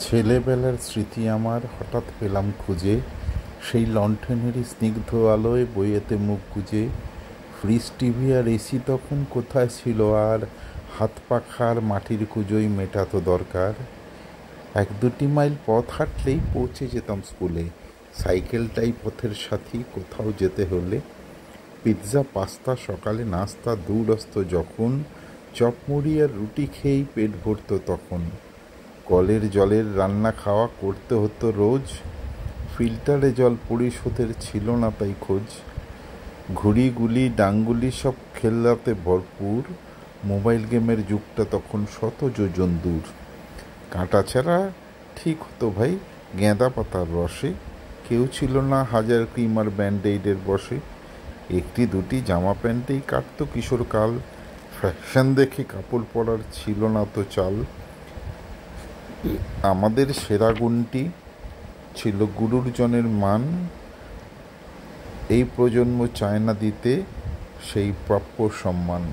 ছেলেবেলার স্মৃতি আমার হঠাৎ পেলাম খুঁজে, সেই লণ্ঠনেরই স্নিগ্ধ আলোয় বইয়েতে মুখ গুজে। ফ্রিজ, টিভি আর এসি তখন কোথায় ছিল আর, হাত পাখার মাটির কুজোয় মেটাতো দরকার। 1-2 মাইল পথ হাঁটলেই পৌঁছে যেতাম স্কুলে, সাইকেলটাই পথের সাথী কোথাও যেতে হলে। পিৎজা, পাস্তা সকালে নাস্তা, দূরস্ত যখন চপ মুড়ি আর রুটি খেয়েই পেট ভরত তখন। কলের জলের রান্না খাওয়া করতে হতো রোজ, ফিল্টারে জল পরিশোধের ছিল না তাই খোঁজ। ঘুড়ি, গুলি, ডাঙ্গুলি সব খেলনাতে ভরপুর, মোবাইল গেমের যুগটা তখন শত যোজন দূর। কাঁটাছেঁড়া ঠিক হতো ভাই গেঁদা পাতার রসে, কেউ ছিল না হাজার ক্রিম আর ব্যান্ডেইডের বসে। একটি দুটি জামা প্যান্টেই কাটতো কিশোরকাল, ফ্যাশন দেখে কাপড় পরার ছিল না তো চাল। আমাদের সেরা গুণটি ছিল গুরুজনের মান, এই প্রজন্ম চায় না দিতে সেই প্রাপ্য সম্মান।